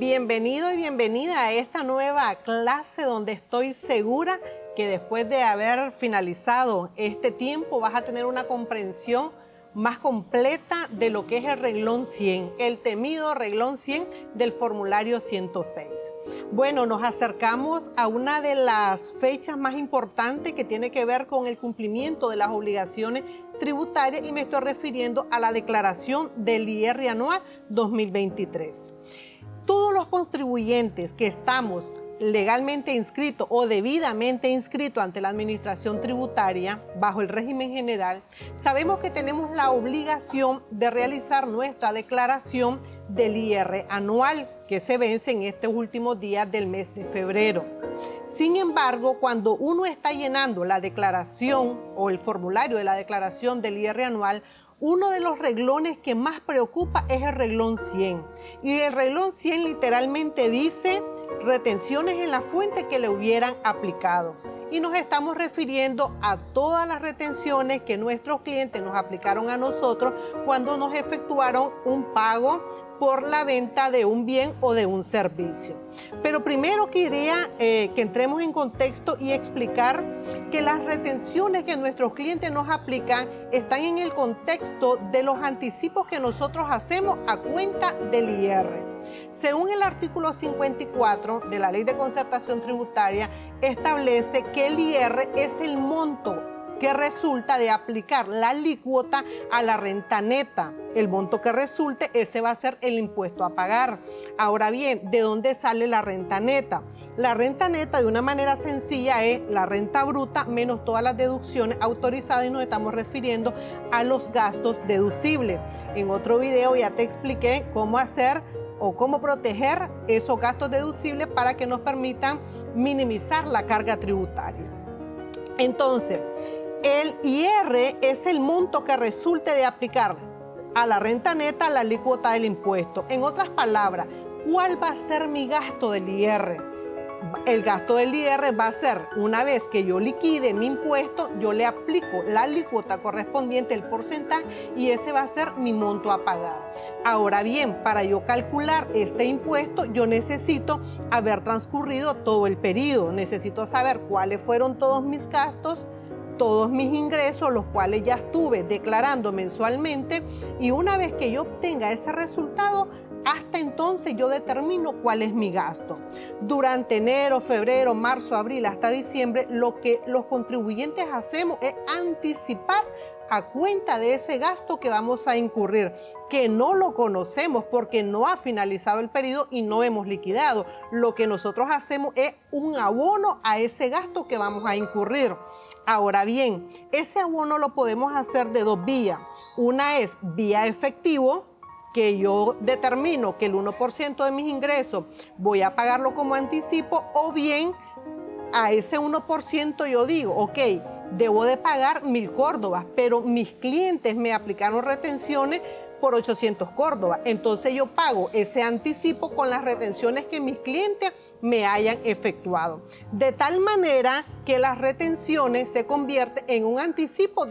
Bienvenido y bienvenida a esta nueva clase donde estoy segura que después de haber finalizado este tiempo vas a tener una comprensión más completa de lo que es el reglón 100, el temido reglón 100 del formulario 106. Bueno, nos acercamos a una de las fechas más importantes que tiene que ver con el cumplimiento de las obligaciones tributarias y me estoy refiriendo a la declaración del IR anual 2023. Todos los contribuyentes que estamos legalmente inscritos o debidamente inscritos ante la administración tributaria bajo el régimen general, sabemos que tenemos la obligación de realizar nuestra declaración del IR anual que se vence en estos últimos días del mes de febrero. Sin embargo, cuando uno está llenando la declaración o el formulario de la declaración del IR anual, uno de los reglones que más preocupa es el reglón 100. Y el reglón 100 literalmente dice retenciones en la fuente que le hubieran aplicado. Y nos estamos refiriendo a todas las retenciones que nuestros clientes nos aplicaron a nosotros cuando nos efectuaron un pago por la venta de un bien o de un servicio. Pero primero quería que entremos en contexto y explicar que las retenciones que nuestros clientes nos aplican están en el contexto de los anticipos que nosotros hacemos a cuenta del IR. Según el artículo 54 de la Ley de Concertación Tributaria, establece que el IR es el monto que resulta de aplicar la alícuota a la renta neta. El monto que resulte, ese va a ser el impuesto a pagar. Ahora bien, ¿de dónde sale la renta neta? La renta neta, de una manera sencilla, es la renta bruta menos todas las deducciones autorizadas y nos estamos refiriendo a los gastos deducibles. En otro video ya te expliqué cómo hacer o cómo proteger esos gastos deducibles para que nos permitan minimizar la carga tributaria. Entonces, el IR es el monto que resulte de aplicar a la renta neta la alícuota del impuesto. En otras palabras, ¿cuál va a ser mi gasto del IR? El gasto del IR va a ser, una vez que yo liquide mi impuesto, yo le aplico la alícuota correspondiente, el porcentaje, y ese va a ser mi monto a pagar. Ahora bien, para yo calcular este impuesto, yo necesito haber transcurrido todo el periodo. Necesito saber cuáles fueron todos mis gastos, todos mis ingresos, los cuales ya estuve declarando mensualmente, y una vez que yo obtenga ese resultado, hasta entonces yo determino cuál es mi gasto. Durante enero, febrero, marzo, abril, hasta diciembre, lo que los contribuyentes hacemos es anticipar a cuenta de ese gasto que vamos a incurrir, que no lo conocemos porque no ha finalizado el periodo y no hemos liquidado. Lo que nosotros hacemos es un abono a ese gasto que vamos a incurrir. Ahora bien, ese abono lo podemos hacer de dos vías. Una es vía efectivo, que yo determino que el 1% de mis ingresos voy a pagarlo como anticipo, o bien a ese 1% yo digo, ok, debo de pagar 1.000 córdobas, pero mis clientes me aplicaron retenciones por 800 córdobas. Entonces yo pago ese anticipo con las retenciones que mis clientes me hayan efectuado. De tal manera que las retenciones se convierten en un anticipo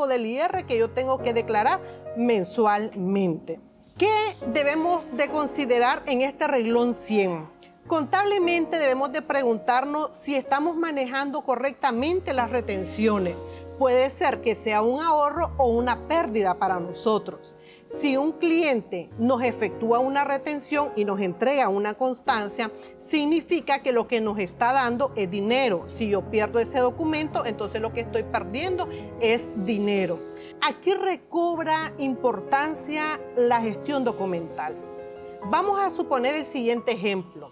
del IR que yo tengo que declarar mensualmente. ¿Qué debemos de considerar en este reglón 100? Contablemente debemos de preguntarnos si estamos manejando correctamente las retenciones. Puede ser que sea un ahorro o una pérdida para nosotros. Si un cliente nos efectúa una retención y nos entrega una constancia, significa que lo que nos está dando es dinero. Si yo pierdo ese documento, entonces lo que estoy perdiendo es dinero. Aquí recobra importancia la gestión documental. Vamos a suponer el siguiente ejemplo.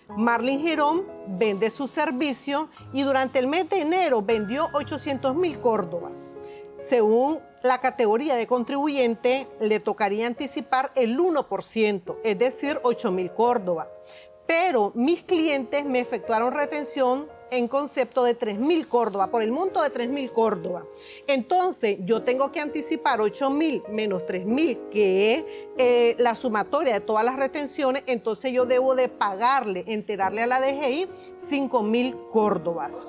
Marlene Girón vende su servicio y durante el mes de enero vendió 800.000 córdobas. Según la categoría de contribuyente, le tocaría anticipar el 1%, es decir, 8.000 córdobas. Pero mis clientes me efectuaron retención en concepto de 3.000 córdobas, por el monto de 3.000 córdobas. Entonces, yo tengo que anticipar 8.000 menos 3.000, que es la sumatoria de todas las retenciones. Entonces, yo debo de pagarle, enterarle a la DGI 5.000 córdobas.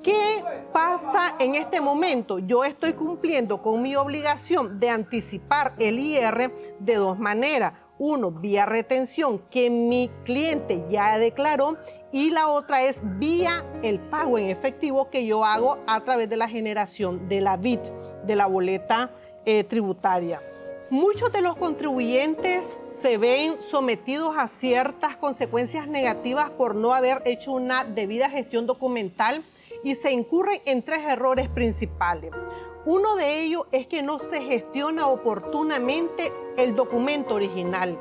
¿Qué pasa en este momento? Yo estoy cumpliendo con mi obligación de anticipar el IR de dos maneras. Uno, vía retención, que mi cliente ya declaró, y la otra es vía el pago en efectivo que yo hago a través de la generación de la BIT, de la boleta tributaria. Muchos de los contribuyentes se ven sometidos a ciertas consecuencias negativas por no haber hecho una debida gestión documental y se incurren en 3 errores principales. Uno de ellos es que no se gestiona oportunamente el documento original.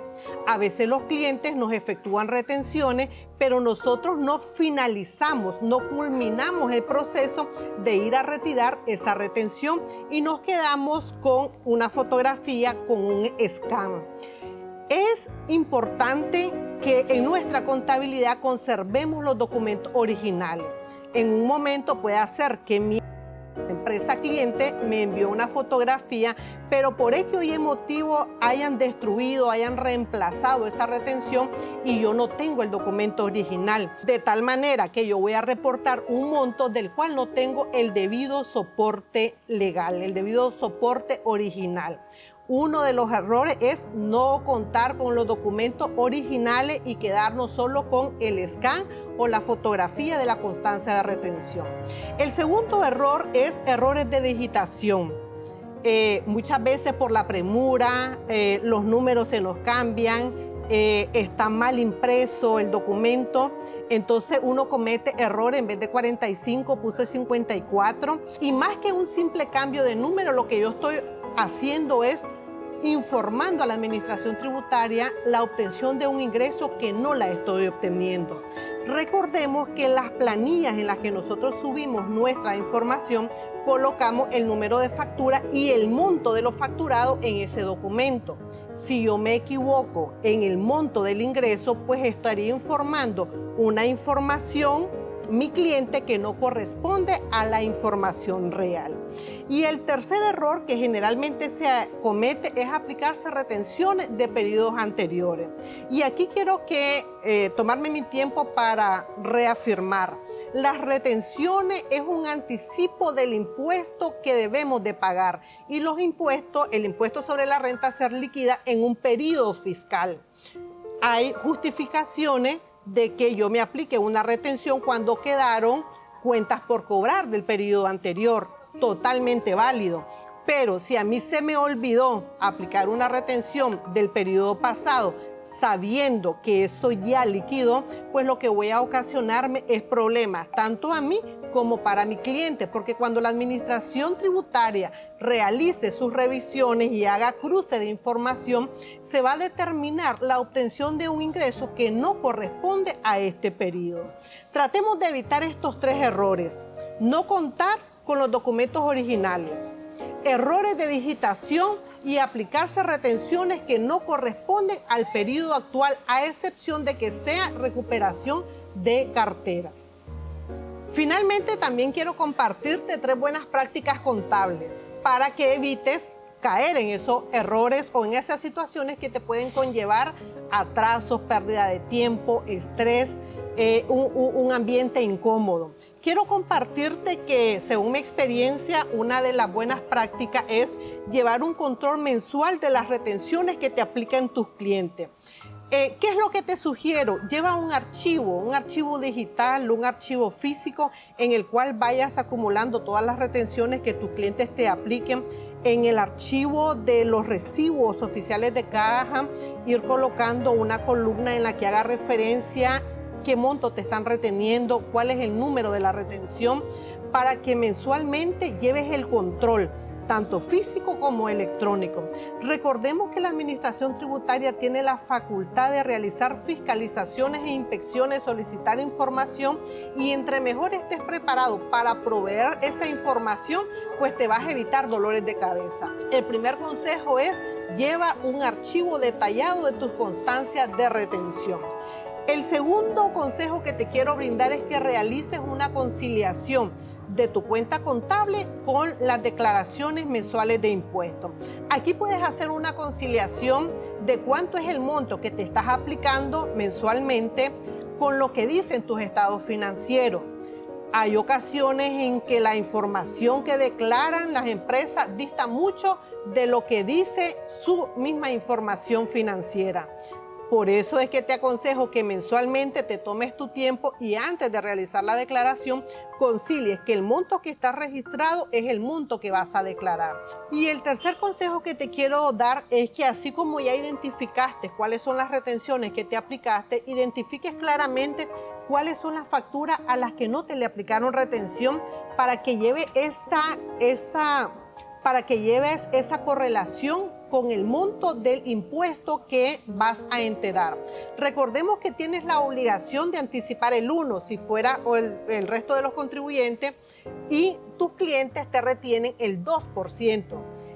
A veces los clientes nos efectúan retenciones, pero nosotros no finalizamos, no culminamos el proceso de ir a retirar esa retención y nos quedamos con una fotografía, con un scan. Es importante que en nuestra contabilidad conservemos los documentos originales. En un momento puede ser que mi empresa cliente me envió una fotografía, pero por X y motivo hayan destruido, hayan reemplazado esa retención y yo no tengo el documento original. De tal manera que yo voy a reportar un monto del cual no tengo el debido soporte legal, el debido soporte original. Uno de los errores es no contar con los documentos originales y quedarnos solo con el scan o la fotografía de la constancia de retención. El segundo error es errores de digitación. Muchas veces por la premura, los números se nos cambian, está mal impreso el documento, entonces uno comete error, en vez de 45 puse 54, y más que un simple cambio de número, lo que yo estoy haciendo es informando a la administración tributaria la obtención de un ingreso que no la estoy obteniendo. Recordemos que en las planillas en las que nosotros subimos nuestra información, colocamos el número de factura y el monto de lo facturado en ese documento. Si yo me equivoco en el monto del ingreso, pues estaría informando una información mi cliente que no corresponde a la información real. Y el tercer error que generalmente se comete es aplicarse retenciones de periodos anteriores. Y aquí quiero tomarme mi tiempo para reafirmar. Las retenciones es un anticipo del impuesto que debemos de pagar y los impuestos, el impuesto sobre la renta se liquida en un periodo fiscal. Hay justificaciones de que yo me aplique una retención cuando quedaron cuentas por cobrar del periodo anterior, totalmente válido. Pero si a mí se me olvidó aplicar una retención del periodo pasado, sabiendo que esto ya liquidó, pues lo que voy a ocasionarme es problemas, tanto a mí como para mi cliente, porque cuando la administración tributaria realice sus revisiones y haga cruce de información, se va a determinar la obtención de un ingreso que no corresponde a este periodo. Tratemos de evitar estos 3 errores: no contar con los documentos originales, errores de digitación y aplicarse retenciones que no corresponden al periodo actual, a excepción de que sea recuperación de cartera. Finalmente, también quiero compartirte 3 buenas prácticas contables para que evites caer en esos errores o en esas situaciones que te pueden conllevar atrasos, pérdida de tiempo, estrés, un ambiente incómodo. Quiero compartirte que, según mi experiencia, una de las buenas prácticas es llevar un control mensual de las retenciones que te aplican tus clientes. ¿Qué es lo que te sugiero? Lleva un archivo digital, un archivo físico en el cual vayas acumulando todas las retenciones que tus clientes te apliquen. En el archivo de los recibos oficiales de caja, ir colocando una columna en la que haga referencia qué monto te están reteniendo, cuál es el número de la retención, para que mensualmente lleves el control, tanto físico como electrónico. Recordemos que la administración tributaria tiene la facultad de realizar fiscalizaciones e inspecciones, solicitar información, y entre mejor estés preparado para proveer esa información, pues te vas a evitar dolores de cabeza. El primer consejo es: lleva un archivo detallado de tus constancias de retención. El segundo consejo que te quiero brindar es que realices una conciliación de tu cuenta contable con las declaraciones mensuales de impuestos. Aquí puedes hacer una conciliación de cuánto es el monto que te estás aplicando mensualmente con lo que dicen tus estados financieros. Hay ocasiones en que la información que declaran las empresas dista mucho de lo que dice su misma información financiera. Por eso es que te aconsejo que mensualmente te tomes tu tiempo y antes de realizar la declaración concilies que el monto que está registrado es el monto que vas a declarar. Y el tercer consejo que te quiero dar es que así como ya identificaste cuáles son las retenciones que te aplicaste, identifiques claramente cuáles son las facturas a las que no te le aplicaron retención para que lleves esa correlación con el monto del impuesto que vas a enterar. Recordemos que tienes la obligación de anticipar el 1 si fuera el resto de los contribuyentes, y tus clientes te retienen el 2%.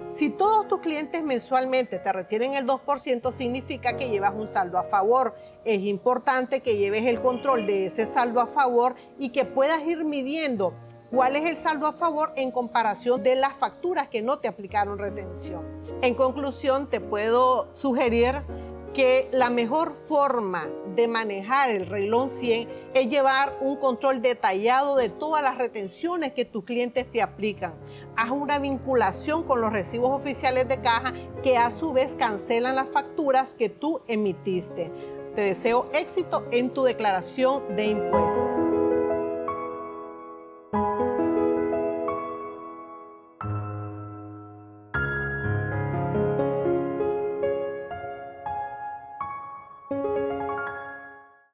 Si todos tus clientes mensualmente te retienen el 2%, significa que llevas un saldo a favor. Es importante que lleves el control de ese saldo a favor y que puedas ir midiendo cuál es el saldo a favor en comparación de las facturas que no te aplicaron retención. En conclusión, te puedo sugerir que la mejor forma de manejar el renglón 100 es llevar un control detallado de todas las retenciones que tus clientes te aplican. Haz una vinculación con los recibos oficiales de caja que a su vez cancelan las facturas que tú emitiste. Te deseo éxito en tu declaración de impuestos.